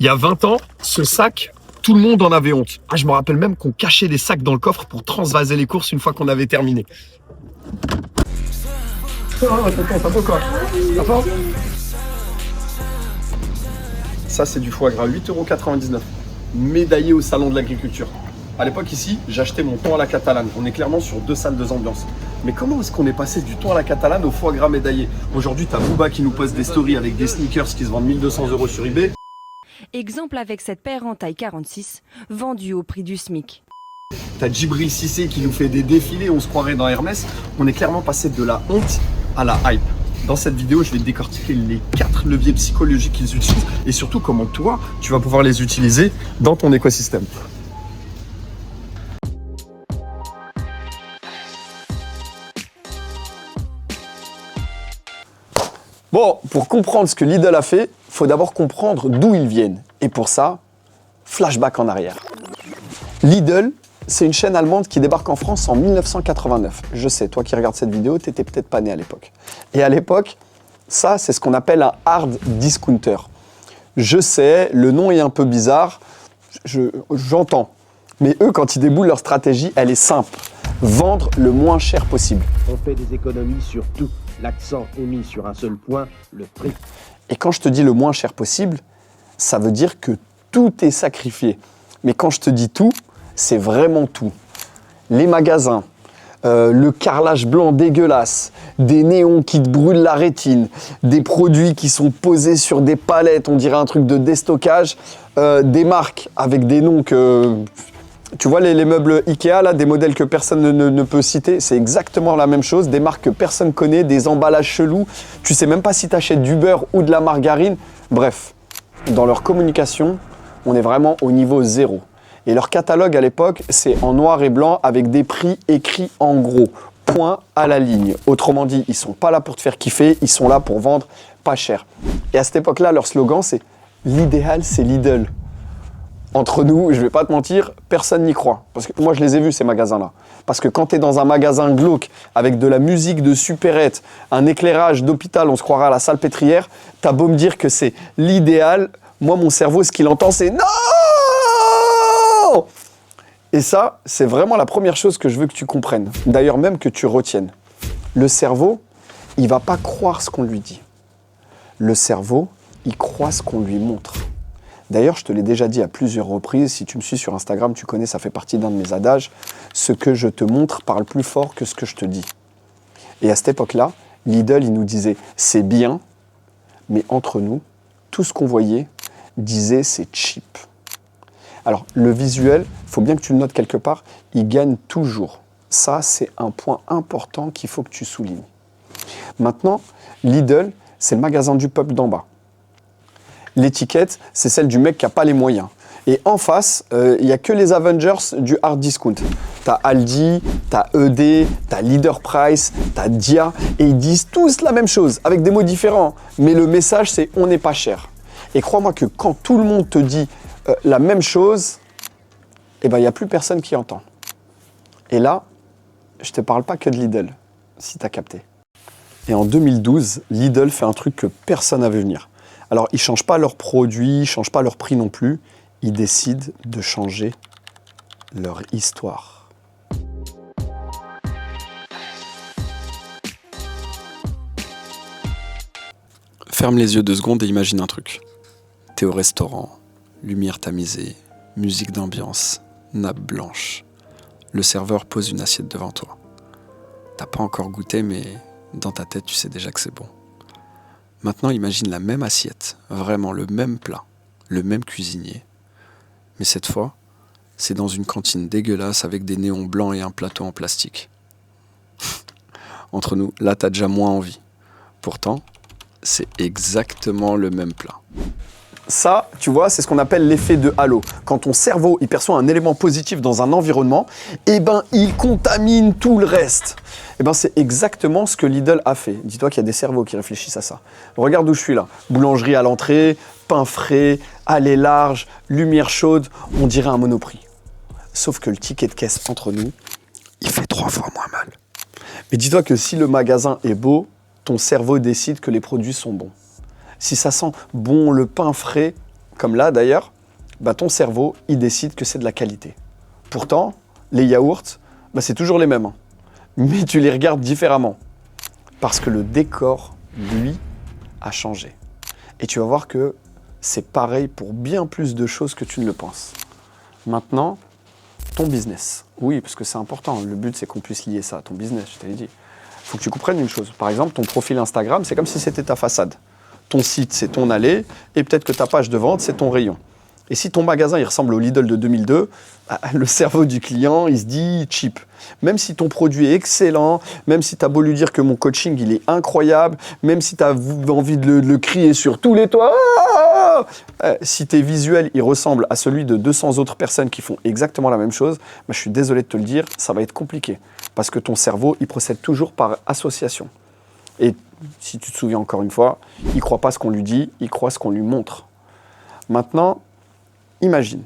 Il y a 20 ans, ce sac, tout le monde en avait honte. Ah, je me rappelle même qu'on cachait des sacs dans le coffre pour transvaser les courses une fois qu'on avait terminé. Ça, c'est du foie gras, 8,99 €. Médaillé au salon de l'agriculture. À l'époque, ici, j'achetais mon thon à la catalane. On est clairement sur 2 salles, 2 ambiances. Mais comment est-ce qu'on est passé du thon à la catalane au foie gras médaillé? Aujourd'hui, t'as Booba qui nous poste des stories avec des sneakers qui se vendent 1200 € sur eBay. Exemple avec cette paire en taille 46, vendue au prix du SMIC. T'as Djibril Cissé qui nous fait des défilés, on se croirait dans Hermès. On est clairement passé de la honte à la hype. Dans cette vidéo, je vais te décortiquer les 4 leviers psychologiques qu'ils utilisent et surtout comment toi, tu vas pouvoir les utiliser dans ton écosystème. Bon, pour comprendre ce que Lidl a fait, il faut d'abord comprendre d'où ils viennent. Et pour ça, flashback en arrière. Lidl, c'est une chaîne allemande qui débarque en France en 1989. Je sais, toi qui regardes cette vidéo, tu n'étais peut-être pas né à l'époque. Et à l'époque, ça, c'est ce qu'on appelle un hard discounter. Je sais, le nom est un peu bizarre, j'entends. Mais eux, quand ils déboulent, leur stratégie, elle est simple. Vendre le moins cher possible. On fait des économies sur tout. L'accent est mis sur un seul point, le prix. Et quand je te dis le moins cher possible, ça veut dire que tout est sacrifié. Mais quand je te dis tout, c'est vraiment tout. Les magasins, le carrelage blanc dégueulasse, des néons qui te brûlent la rétine, des produits qui sont posés sur des palettes, on dirait un truc de déstockage, des marques avec des noms que... Tu vois les meubles Ikea, là, des modèles que personne ne peut citer, c'est exactement la même chose, des marques que personne connaît, des emballages chelous, tu sais même pas si tu achètes du beurre ou de la margarine. Bref, dans leur communication, on est vraiment au niveau 0. Et leur catalogue à l'époque, c'est en noir et blanc avec des prix écrits en gros, point à la ligne. Autrement dit, ils sont pas là pour te faire kiffer, ils sont là pour vendre pas cher. Et à cette époque-là, leur slogan, c'est « L'idéal, c'est Lidl ». Entre nous, je vais pas te mentir, personne n'y croit. Parce que moi, je les ai vus, ces magasins-là. Parce que quand tu es dans un magasin glauque, avec de la musique de supérette, un éclairage d'hôpital, on se croirait à la salpêtrière, t'as beau me dire que c'est l'idéal, moi, mon cerveau, ce qu'il entend, c'est « Non !» Et ça, c'est vraiment la première chose que je veux que tu comprennes. D'ailleurs, même que tu retiennes. Le cerveau, il va pas croire ce qu'on lui dit. Le cerveau, il croit ce qu'on lui montre. D'ailleurs, je te l'ai déjà dit à plusieurs reprises, si tu me suis sur Instagram, tu connais, ça fait partie d'un de mes adages, ce que je te montre parle plus fort que ce que je te dis. Et à cette époque-là, Lidl, il nous disait « c'est bien », mais entre nous, tout ce qu'on voyait disait « c'est cheap ». Alors, le visuel, il faut bien que tu le notes quelque part, il gagne toujours. Ça, c'est un point important qu'il faut que tu soulignes. Maintenant, Lidl, c'est le magasin du peuple d'en bas. L'étiquette, c'est celle du mec qui n'a pas les moyens. Et en face, il n'y a que les Avengers du hard discount. Tu as Aldi, tu as ED, tu as Leader Price, tu as Dia, et ils disent tous la même chose, avec des mots différents. Mais le message, c'est « on n'est pas cher ». Et crois-moi que quand tout le monde te dit la même chose, eh ben, il n'y a plus personne qui entend. Et là, je ne te parle pas que de Lidl, si tu as capté. Et en 2012, Lidl fait un truc que personne n'a vu venir. Alors, ils ne changent pas leurs produits, ils ne changent pas leur prix non plus. Ils décident de changer leur histoire. Ferme les yeux 2 secondes et imagine un truc. T'es au restaurant, lumière tamisée, musique d'ambiance, nappe blanche. Le serveur pose une assiette devant toi. T'as pas encore goûté, mais dans ta tête, tu sais déjà que c'est bon. Maintenant, imagine la même assiette, vraiment le même plat, le même cuisinier. Mais cette fois, c'est dans une cantine dégueulasse avec des néons blancs et un plateau en plastique. Entre nous, là, t'as déjà moins envie. Pourtant, c'est exactement le même plat. Ça, tu vois, c'est ce qu'on appelle l'effet de halo. Quand ton cerveau il perçoit un élément positif dans un environnement, eh ben, il contamine tout le reste. Eh ben, c'est exactement ce que Lidl a fait. Dis-toi qu'il y a des cerveaux qui réfléchissent à ça. Regarde où je suis là. Boulangerie à l'entrée, pain frais, allée large, lumière chaude, on dirait un Monoprix. Sauf que le ticket de caisse entre nous, il fait 3 fois moins mal. Mais dis-toi que si le magasin est beau, ton cerveau décide que les produits sont bons. Si ça sent bon le pain frais, comme là d'ailleurs, bah, ton cerveau, il décide que c'est de la qualité. Pourtant, les yaourts, bah, c'est toujours les mêmes, hein. Mais tu les regardes différemment. Parce que le décor, lui, a changé. Et tu vas voir que c'est pareil pour bien plus de choses que tu ne le penses. Maintenant, ton business. Oui, parce que c'est important. Le but, c'est qu'on puisse lier ça à ton business, je te l'ai dit. Il faut que tu comprennes une chose. Par exemple, ton profil Instagram, c'est comme si c'était ta façade. Ton site, c'est ton allée. Et peut-être que ta page de vente, c'est ton rayon. Et si ton magasin, il ressemble au Lidl de 2002, bah, le cerveau du client, il se dit cheap. Même si ton produit est excellent, même si tu as beau lui dire que mon coaching, il est incroyable, même si tu as envie de le crier sur tous les toits, si tes visuels, il ressemble à celui de 200 autres personnes qui font exactement la même chose, bah, je suis désolé de te le dire, ça va être compliqué. Parce que ton cerveau, il procède toujours par association. Et si tu te souviens encore une fois, il ne croit pas ce qu'on lui dit, il croit ce qu'on lui montre. Maintenant, imagine,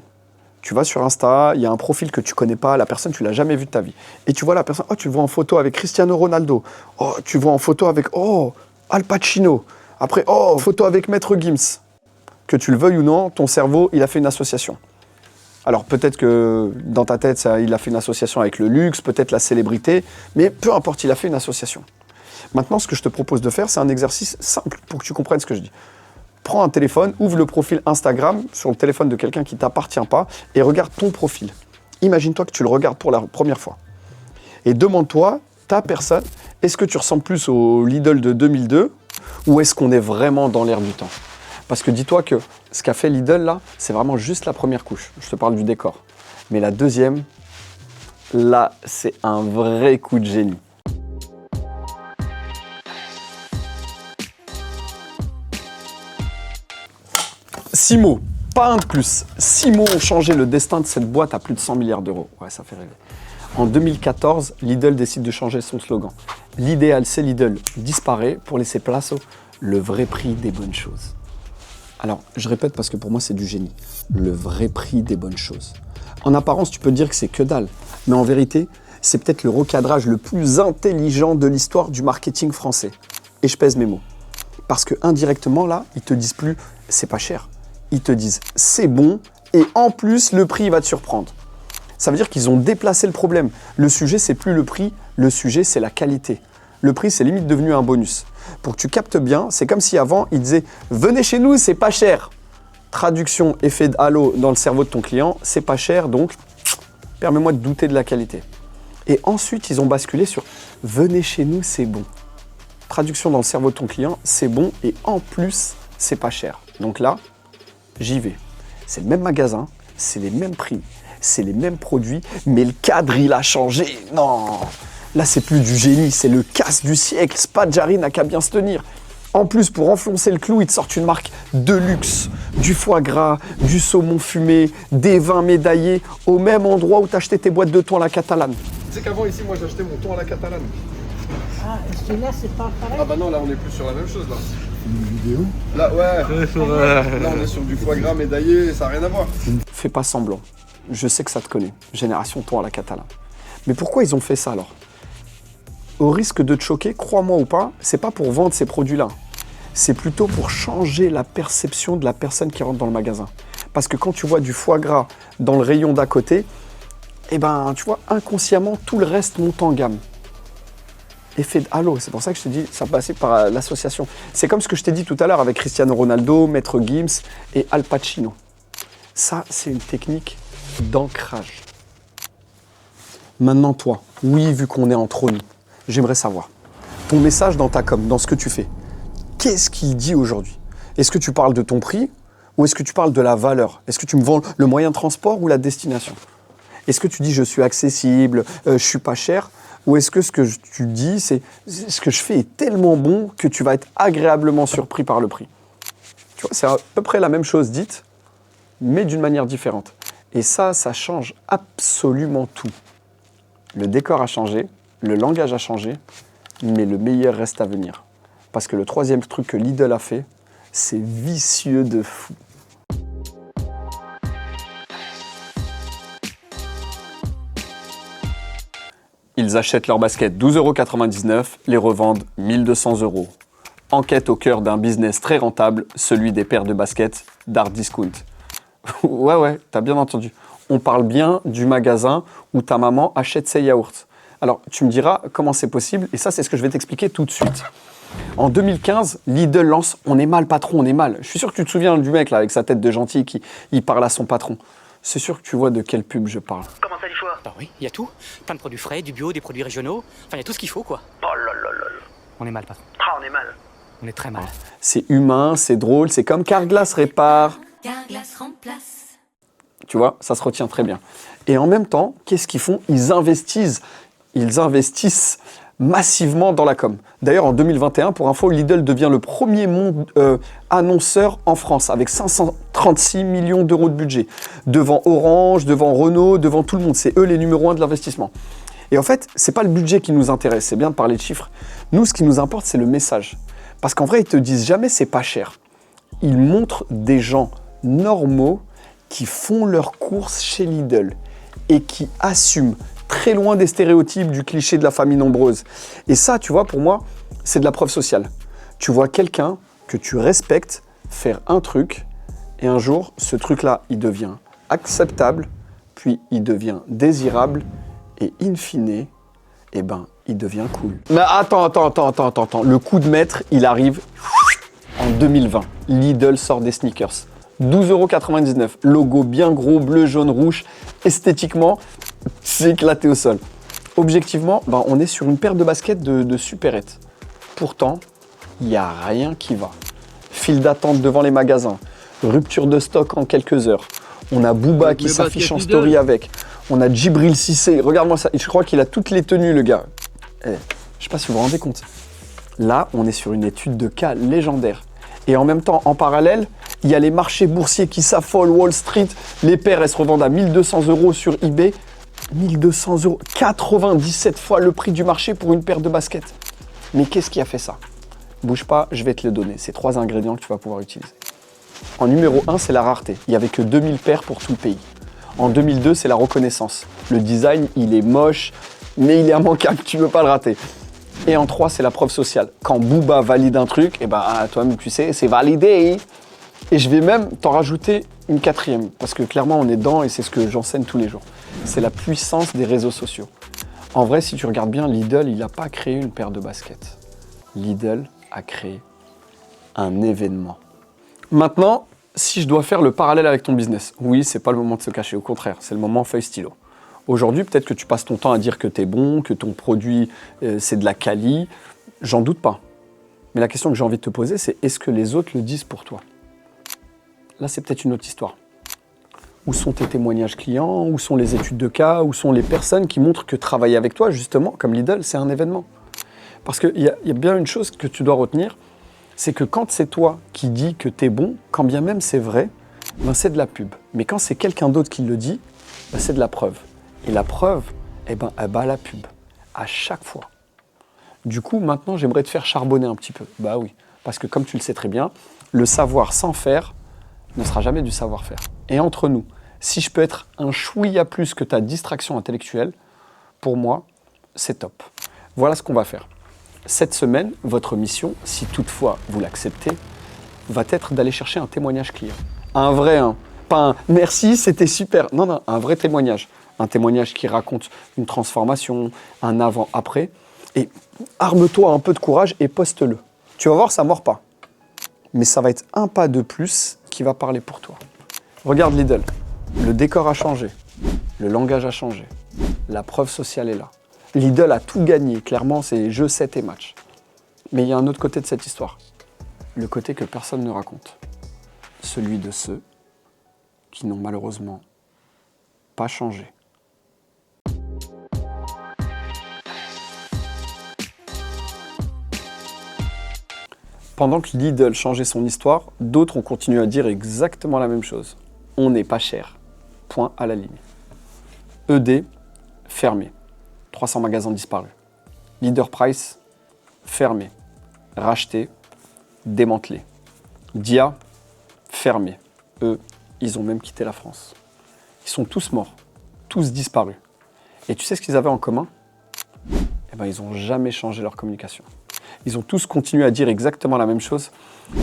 tu vas sur Insta, il y a un profil que tu ne connais pas, la personne, tu ne l'as jamais vu de ta vie. Et tu vois la personne, oh, tu le vois en photo avec Cristiano Ronaldo. Oh, tu le vois en photo avec, oh, Al Pacino. Après, oh, photo avec Maître Gims. Que tu le veuilles ou non, ton cerveau, il a fait une association. Alors peut-être que dans ta tête, il a fait une association avec le luxe, peut-être la célébrité, mais peu importe, il a fait une association. Maintenant, ce que je te propose de faire, c'est un exercice simple pour que tu comprennes ce que je dis. Prends un téléphone, ouvre le profil Instagram sur le téléphone de quelqu'un qui ne t'appartient pas et regarde ton profil. Imagine-toi que tu le regardes pour la première fois. Et demande-toi, ta personne, est-ce que tu ressembles plus au Lidl de 2002 ou est-ce qu'on est vraiment dans l'air du temps? Parce que dis-toi que ce qu'a fait Lidl là, c'est vraiment juste la première couche. Je te parle du décor. Mais la deuxième, là, c'est un vrai coup de génie. 6 mots, pas un de plus. 6 mots ont changé le destin de cette boîte à plus de 100 milliards d'euros. Ouais, ça fait rêver. En 2014, Lidl décide de changer son slogan. L'idéal, c'est Lidl disparaît pour laisser place au le vrai prix des bonnes choses. Alors, je répète parce que pour moi, c'est du génie. Le vrai prix des bonnes choses. En apparence, tu peux dire que c'est que dalle. Mais en vérité, c'est peut-être le recadrage le plus intelligent de l'histoire du marketing français. Et je pèse mes mots. Parce que indirectement, là, ils te disent plus « c'est pas cher ». Ils te disent « c'est bon » et en plus, le prix va te surprendre. Ça veut dire qu'ils ont déplacé le problème. Le sujet, c'est plus le prix, le sujet, c'est la qualité. Le prix, c'est limite devenu un bonus. Pour que tu captes bien, c'est comme si avant, ils disaient « venez chez nous, c'est pas cher ». Traduction, effet de halo dans le cerveau de ton client, c'est pas cher, donc permets-moi de douter de la qualité. Et ensuite, ils ont basculé sur « venez chez nous, c'est bon ». Traduction dans le cerveau de ton client, c'est bon et en plus, c'est pas cher. Donc là, j'y vais. C'est le même magasin, c'est les mêmes prix, c'est les mêmes produits, mais le cadre, il a changé. Non, là, c'est plus du génie, c'est le casse du siècle. Spadjari n'a qu'à bien se tenir. En plus, pour enfoncer le clou, ils te sortent une marque de luxe, du foie gras, du saumon fumé, des vins médaillés, au même endroit où t'achetais tes boîtes de thon à la catalane. Tu sais qu'avant, ici, moi, j'achetais mon thon à la catalane. Ah, et celui-là, c'est pas pareil. Ah bah non, là, on est plus sur la même chose, là. Une vidéo. Là, ouais. Là, on est sur du foie gras médaillé, ça n'a rien à voir. Fais pas semblant. Je sais que ça te connaît. Génération thon à la catalane. Mais pourquoi ils ont fait ça, alors? Au risque de te choquer, crois-moi ou pas, c'est pas pour vendre ces produits-là. C'est plutôt pour changer la perception de la personne qui rentre dans le magasin. Parce que quand tu vois du foie gras dans le rayon d'à côté, eh ben, tu vois, inconsciemment, tout le reste monte en gamme. Effet de halo, c'est pour ça que je te dis, ça passait par l'association. C'est comme ce que je t'ai dit tout à l'heure avec Cristiano Ronaldo, Maître Gims et Al Pacino. Ça, c'est une technique d'ancrage. Maintenant, toi, oui, vu qu'on est entre nous, j'aimerais savoir, ton message dans ta com, dans ce que tu fais, qu'est-ce qu'il dit aujourd'hui? Est-ce que tu parles de ton prix ou est-ce que tu parles de la valeur? Est-ce que tu me vends le moyen de transport ou la destination? Est-ce que tu dis je suis accessible, je suis pas cher? Ou est-ce que ce que tu dis, c'est ce que je fais est tellement bon que tu vas être agréablement surpris par le prix? Tu vois, c'est à peu près la même chose dite, mais d'une manière différente. Et ça change absolument tout. Le décor a changé, le langage a changé, mais le meilleur reste à venir. Parce que le troisième truc que Lidl a fait, c'est vicieux de fou. Ils achètent leurs baskets 12,99 €, les revendent 1 200 €. Enquête au cœur d'un business très rentable, celui des paires de baskets d'Art Discount. Ouais, t'as bien entendu. On parle bien du magasin où ta maman achète ses yaourts. Alors, tu me diras comment c'est possible, et ça, c'est ce que je vais t'expliquer tout de suite. En 2015, Lidl lance « On est mal, patron, on est mal ». Je suis sûr que tu te souviens du mec là, avec sa tête de gentil qui parle à son patron. C'est sûr que tu vois de quelle pub je parle. Comment ça, du choix? Bah oui, il y a tout. Plein de produits frais, du bio, des produits régionaux. Enfin, il y a tout ce qu'il faut, quoi. Oh là là là là. On est mal, patron. Ah, on est mal. On est très mal. C'est humain, c'est drôle, c'est comme Carglass répare. Carglass remplace. Tu vois, ça se retient très bien. Et en même temps, qu'est-ce qu'ils font? Ils investissent massivement dans la com. D'ailleurs, en 2021, pour info, Lidl devient le premier annonceur en France avec 536 millions d'euros de budget. Devant Orange, devant Renault, devant tout le monde. C'est eux les numéros 1 de l'investissement. Et en fait, c'est pas le budget qui nous intéresse, c'est bien de parler de chiffres. Nous, ce qui nous importe, c'est le message. Parce qu'en vrai, ils te disent jamais c'est pas cher. Ils montrent des gens normaux qui font leurs courses chez Lidl et qui assument très loin des stéréotypes du cliché de la famille nombreuse. Et ça, tu vois, pour moi, c'est de la preuve sociale. Tu vois quelqu'un que tu respectes faire un truc et un jour, ce truc-là, il devient acceptable, puis il devient désirable et in fine, eh ben, il devient cool. Mais attends. Le coup de maître, il arrive en 2020. Lidl sort des sneakers. 12,99 €. Logo bien gros, bleu, jaune, rouge. Esthétiquement, c'est éclaté au sol. Objectivement, on est sur une paire de baskets de supérette. Pourtant, il n'y a rien qui va. File d'attente devant les magasins. Rupture de stock en quelques heures. On a Booba qui s'affiche en story avec. On a Djibril Cissé. Regarde-moi ça. Je crois qu'il a toutes les tenues, le gars. Je ne sais pas si vous vous rendez compte. Là, on est sur une étude de cas légendaire. Et en même temps, en parallèle, il y a les marchés boursiers qui s'affolent, Wall Street. Les paires, elles se revendent à 1 200 € sur eBay. 1 200 €, 97 fois le prix du marché pour une paire de baskets. Mais qu'est-ce qui a fait ça? Bouge pas, je vais te le donner. C'est 3 ingrédients que tu vas pouvoir utiliser. En numéro 1, c'est la rareté. Il n'y avait que 2000 paires pour tout le pays. En 2002, c'est la reconnaissance. Le design, il est moche, mais il est immanquable, tu ne peux pas le rater. Et en 3, c'est la preuve sociale. Quand Booba valide un truc, toi-même, tu sais, c'est validé. Et je vais même t'en rajouter une 4e, parce que clairement, on est dedans et c'est ce que j'enseigne tous les jours. C'est la puissance des réseaux sociaux. En vrai, si tu regardes bien, Lidl, il n'a pas créé une paire de baskets. Lidl a créé un événement. Maintenant, si je dois faire le parallèle avec ton business, oui, c'est pas le moment de se cacher, au contraire, c'est le moment feuille stylo. Aujourd'hui, peut-être que tu passes ton temps à dire que tu es bon, que ton produit, c'est de la quali, j'en doute pas. Mais la question que j'ai envie de te poser, c'est est-ce que les autres le disent pour toi? Là, c'est peut-être une autre histoire. Où sont tes témoignages clients? Où sont les études de cas? Où sont les personnes qui montrent que travailler avec toi, justement, comme Lidl, c'est un événement? Parce qu'il y a bien une chose que tu dois retenir, c'est que quand c'est toi qui dis que tu es bon, quand bien même c'est vrai, c'est de la pub. Mais quand c'est quelqu'un d'autre qui le dit, c'est de la preuve. Et la preuve, elle bat la pub, à chaque fois. Du coup, maintenant, j'aimerais te faire charbonner un petit peu. Bah oui, parce que comme tu le sais très bien, le savoir sans faire ne sera jamais du savoir-faire. Et entre nous, si je peux être un chouïa plus que ta distraction intellectuelle, pour moi, c'est top. Voilà ce qu'on va faire. Cette semaine, votre mission, si toutefois vous l'acceptez, va être d'aller chercher un témoignage client. Un vrai, pas un « merci, c'était super ». Non, un vrai témoignage. Un témoignage qui raconte une transformation, un avant-après. Et arme-toi un peu de courage et poste-le. Tu vas voir, ça ne mord pas. Mais ça va être un pas de plus qui va parler pour toi. Regarde Lidl. Le décor a changé. Le langage a changé. La preuve sociale est là. Lidl a tout gagné. Clairement, c'est jeu 7 et match. Mais il y a un autre côté de cette histoire. Le côté que personne ne raconte. Celui de ceux qui n'ont malheureusement pas changé. Pendant que Lidl changeait son histoire, d'autres ont continué à dire exactement la même chose. On n'est pas cher. Point à la ligne. ED, fermé. 300 magasins disparus. Leader Price, fermé. Racheté, démantelé. Dia, fermé. Eux, ils ont même quitté la France. Ils sont tous morts, tous disparus. Et tu sais ce qu'ils avaient en commun? Ils n'ont jamais changé leur communication. Ils ont tous continué à dire exactement la même chose.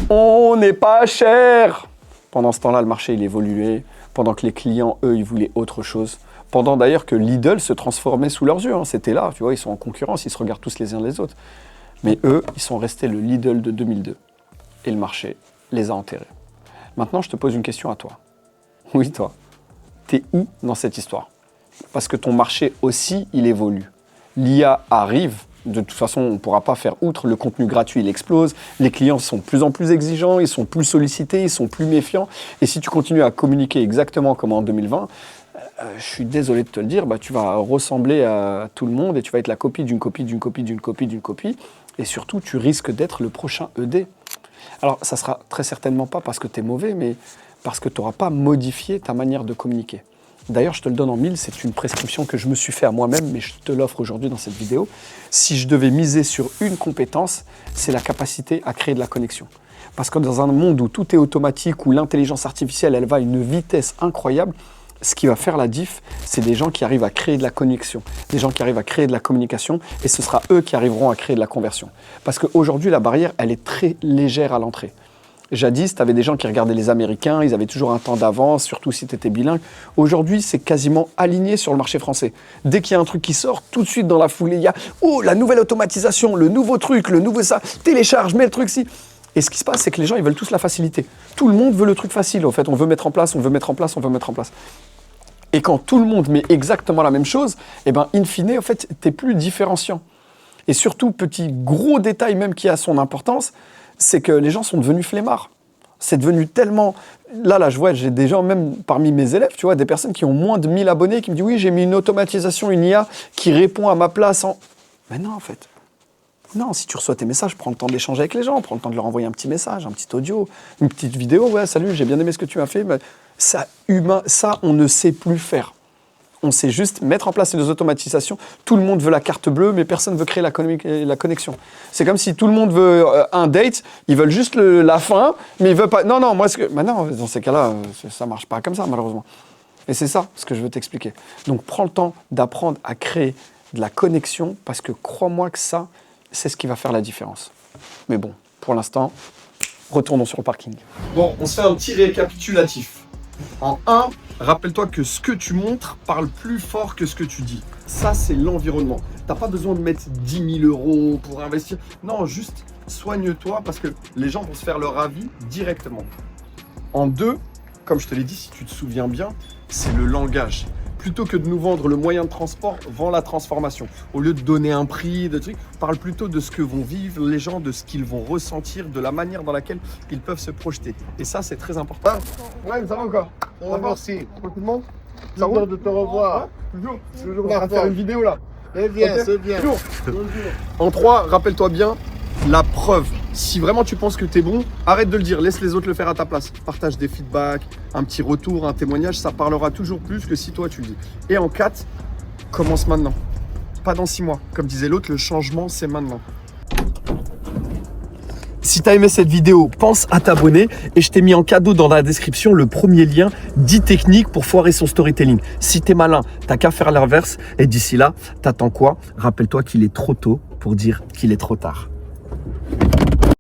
On n'est pas cher. Pendant ce temps-là, le marché, il évoluait. Pendant que les clients, eux, ils voulaient autre chose. Pendant d'ailleurs que Lidl se transformait sous leurs yeux. Hein. C'était là, tu vois, ils sont en concurrence, ils se regardent tous les uns les autres. Mais eux, ils sont restés le Lidl de 2002. Et le marché les a enterrés. Maintenant, je te pose une question à toi. Oui, toi. T'es où dans cette histoire? Parce que ton marché aussi, il évolue. L'IA arrive. De toute façon, on ne pourra pas faire outre. Le contenu gratuit, il explose. Les clients sont de plus en plus exigeants, ils sont plus sollicités, ils sont plus méfiants. Et si tu continues à communiquer exactement comme en 2020, je suis désolé de te le dire, tu vas ressembler à tout le monde et tu vas être la copie d'une copie, d'une copie, d'une copie, d'une copie. Et surtout, tu risques d'être le prochain ED. Alors, ça sera très certainement pas parce que tu es mauvais, mais parce que tu n'auras pas modifié ta manière de communiquer. D'ailleurs, je te le donne en mille, c'est une prescription que je me suis fait à moi-même, mais je te l'offre aujourd'hui dans cette vidéo. Si je devais miser sur une compétence, c'est la capacité à créer de la connexion. Parce que dans un monde où tout est automatique, où l'intelligence artificielle, elle va à une vitesse incroyable, ce qui va faire la diff, c'est des gens qui arrivent à créer de la connexion, des gens qui arrivent à créer de la communication, et ce sera eux qui arriveront à créer de la conversion. Parce qu'aujourd'hui, la barrière, elle est très légère à l'entrée. Jadis, tu avais des gens qui regardaient les Américains, ils avaient toujours un temps d'avance, surtout si tu étais bilingue. Aujourd'hui, c'est quasiment aligné sur le marché français. Dès qu'il y a un truc qui sort, tout de suite dans la foulée, il y a « Oh, la nouvelle automatisation, le nouveau truc, le nouveau ça, télécharge, mets le truc ci ». Et ce qui se passe, c'est que les gens, ils veulent tous la facilité. Tout le monde veut le truc facile, en fait. On veut mettre en place, on veut mettre en place, on veut mettre en place. Et quand tout le monde met exactement la même chose, in fine, en fait, tu n'es plus différenciant. Et surtout, gros détail même qui a son importance, c'est que les gens sont devenus flemmards. C'est devenu tellement... Là, je vois, j'ai des gens, même parmi mes élèves, tu vois, des personnes qui ont moins de 1000 abonnés, qui me disent « Oui, j'ai mis une automatisation, une IA qui répond à ma place en... » Mais non, en fait. Non, si tu reçois tes messages, prends le temps d'échanger avec les gens, prends le temps de leur envoyer un petit message, un petit audio, une petite vidéo. « Ouais, salut, j'ai bien aimé ce que tu m'as fait. » Ça, on ne sait plus faire. On sait juste mettre en place les automatisations. Tout le monde veut la carte bleue, mais personne ne veut créer la connexion. C'est comme si tout le monde veut un date, ils veulent juste la fin, mais ils veulent pas... Non, moi, non, dans ces cas-là, ça ne marche pas comme ça, malheureusement. Et c'est ça ce que je veux t'expliquer. Donc, prends le temps d'apprendre à créer de la connexion, parce que crois-moi que ça, c'est ce qui va faire la différence. Mais bon, pour l'instant, retournons sur le parking. Bon, on se fait un petit récapitulatif. En 1, rappelle-toi que ce que tu montres parle plus fort que ce que tu dis. Ça, c'est l'environnement. T'as pas besoin de mettre 10 000 € pour investir. Non, juste soigne-toi parce que les gens vont se faire leur avis directement. En 2, comme je te l'ai dit, si tu te souviens bien, c'est le langage. Plutôt que de nous vendre le moyen de transport, vends la transformation. Au lieu de donner un prix, de trucs, parle plutôt de ce que vont vivre les gens, de ce qu'ils vont ressentir, de la manière dans laquelle ils peuvent se projeter. Et ça, c'est très important. Ouais, ça va encore. Ça va, merci. Tranquillement. Ça va de te revoir. Toujours là, on va faire une vidéo là. C'est bien, Okay. c'est bien. En 3, rappelle-toi bien, la preuve. Si vraiment tu penses que t'es bon, arrête de le dire, laisse les autres le faire à ta place. Partage des feedbacks, un petit retour, un témoignage, ça parlera toujours plus que si toi tu le dis. Et en 4, commence maintenant. Pas dans 6 mois. Comme disait l'autre, le changement c'est maintenant. Si tu as aimé cette vidéo, pense à t'abonner et je t'ai mis en cadeau dans la description le premier lien 10 techniques pour foirer son storytelling. Si t'es malin, t'as qu'à faire l'inverse et d'ici là, t'attends quoi? Rappelle-toi qu'il est trop tôt pour dire qu'il est trop tard.